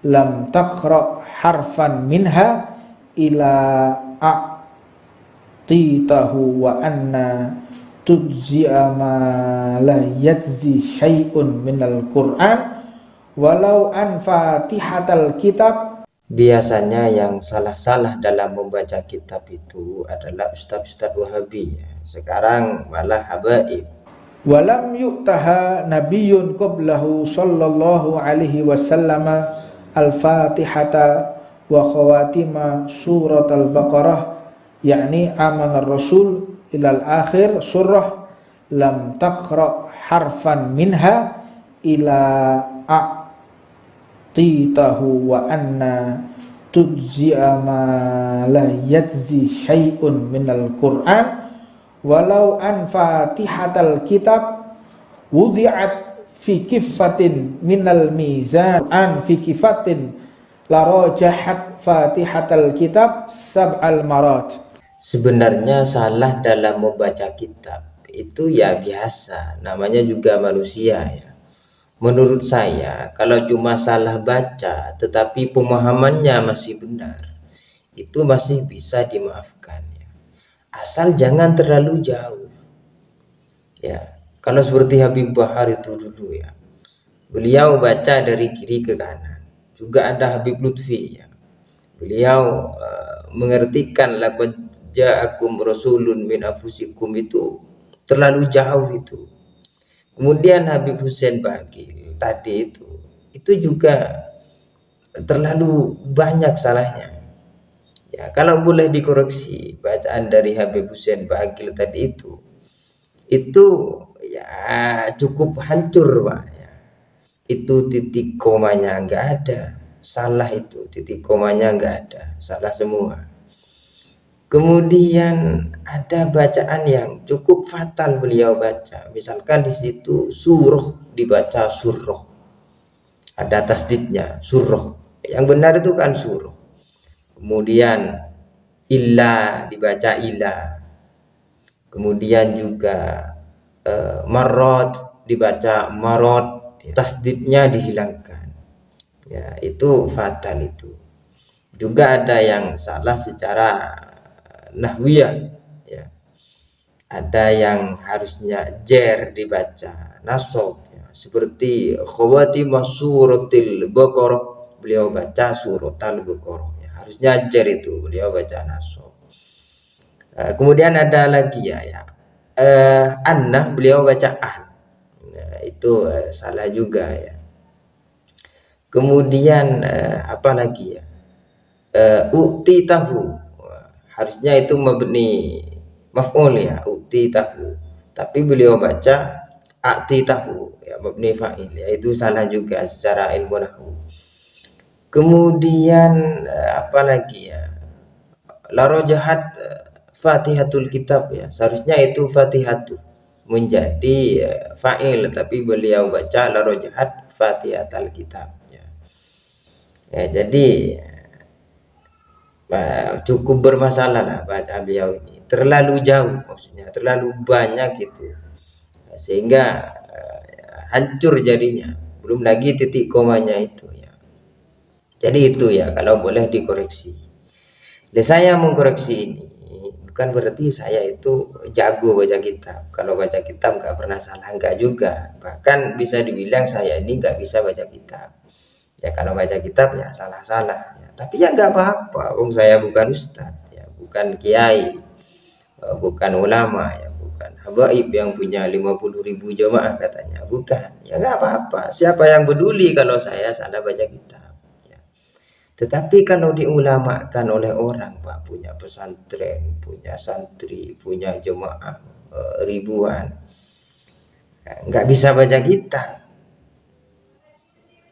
lam taqra harfan minha ila a'titahu wa anna tujzi'a ma la yajzi syai'un minal Qur'an walau an fatihatal kitab. Biasanya yang salah-salah dalam membaca kitab itu adalah ustaz-ustaz Wahabi. Sekarang malah habaib. Walam yu'taha nabiyyun qablahu sallallahu alaihi wasallam al-fatihata wa khawatima surat al-baqarah, yakni amanar rasul ilal akhir surah, lam taqra harfan minha ila a'titahu wa anna tujzi'a ma la yajzi syai'un minal Qur'an walau an fatihatal kitab wudi'at fi kifatin minal mizan an fi kifatin la rajahat fatihatal kitab sab'al marat. Sebenarnya salah dalam membaca kitab itu ya biasa, namanya juga manusia ya. Menurut saya kalau cuma salah baca tetapi pemahamannya masih benar, itu masih bisa dimaafkan ya. Asal jangan terlalu jauh ya. Kalau seperti Habib Bahar itu dulu ya, beliau baca dari kiri ke kanan. Juga ada Habib Lutfi ya, beliau mengertikan laqad ja'akum rasulun min anfusikum itu terlalu jauh itu. Kemudian Habib Husain Bagil tadi itu juga terlalu banyak salahnya ya. Kalau boleh dikoreksi bacaan dari Habib Husain Bagil tadi itu ya cukup hancur Pak ya. Itu titik komanya enggak ada, salah, itu titik komanya enggak ada, salah semua. Kemudian ada bacaan yang cukup fatal beliau baca, misalkan di situ surah dibaca surah, ada tasdidnya surah, yang benar itu kan surah. Kemudian illa dibaca ila, kemudian juga marot dibaca marot, tasdidnya dihilangkan ya, itu fatal. Itu juga ada yang salah secara nahwiyah ya, ada yang harusnya jer dibaca nasab ya, seperti khawatimah suratil baqarah beliau baca suratal baqarah ya, harusnya jer itu beliau baca nasab. Kemudian ada lagi ya anna beliau baca an ya, itu salah juga ya. Kemudian apa lagi ya, ukti tahu harusnya itu mabni maf'ul ya, ukti tahu, tapi beliau baca akti tahu ya, mabni fa'il ya, itu salah juga secara ilmu nahwu. Kemudian apa lagi ya, la rajahat fatihatul kitab ya, seharusnya itu fatihatu menjadi fa'il, tapi beliau baca la rajahat fatihatul kitab ya. Jadi cukup bermasalah lah bacaan beliau ini, terlalu jauh, maksudnya terlalu banyak itu, sehingga hancur jadinya, belum lagi titik komanya itu ya. Jadi itu ya, kalau boleh dikoreksi. Dan saya mengkoreksi ini bukan berarti saya itu jago baca kitab. Kalau baca kitab nggak pernah salah, nggak juga, bahkan bisa dibilang saya ini nggak bisa baca kitab ya. Kalau baca kitab ya salah-salah ya. Tapi ya nggak apa-apa, saya bukan ustadz ya, bukan kiai, bukan ulama ya, bukan habaib yang punya 50.000 jemaah katanya, bukan ya. Nggak apa-apa, siapa yang peduli kalau saya salah baca kitab ya. Tetapi kalau diulamakan oleh orang Pak, punya pesantren, punya santri, punya jemaah ribuan, nggak bisa baca kitab,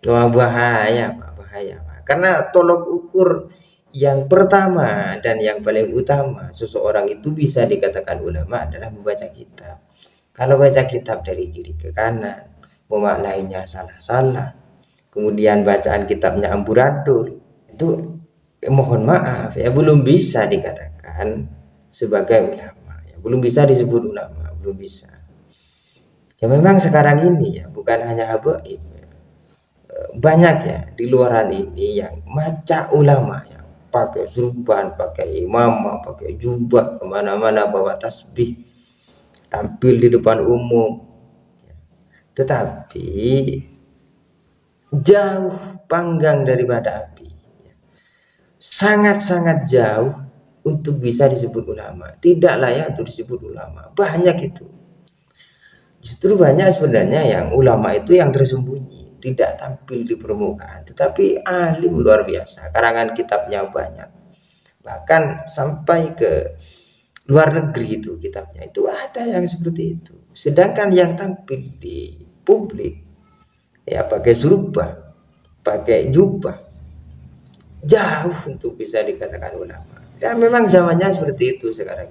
wah bahaya Pak, bahaya Pak. Karena tolok ukur yang pertama dan yang paling utama seseorang itu bisa dikatakan ulama adalah membaca kitab. Kalau baca kitab dari kiri ke kanan, memaknainya salah-salah, kemudian bacaan kitabnya amburadul, itu mohon maaf ya, belum bisa dikatakan sebagai ulama ya, belum bisa disebut ulama, belum bisa ya. Memang sekarang ini ya, bukan hanya habaib ya, banyak ya di luaran ini yang maca ulama ya, pakai surban, pakai imamah, pakai jubah, kemana-mana bawa tasbih, tampil di depan umum, tetapi jauh panggang daripada api, sangat-sangat jauh untuk bisa disebut ulama, tidak layak untuk disebut ulama. Banyak itu, justru banyak sebenarnya yang ulama itu yang tersembunyi, tidak tampil di permukaan, tetapi alim luar biasa, karangan kitabnya banyak, bahkan sampai ke luar negeri itu kitabnya itu ada yang seperti itu. Sedangkan yang tampil di publik ya pakai surubah, pakai jubah, jauh untuk bisa dikatakan ulama. Ya memang zamannya seperti itu sekarang.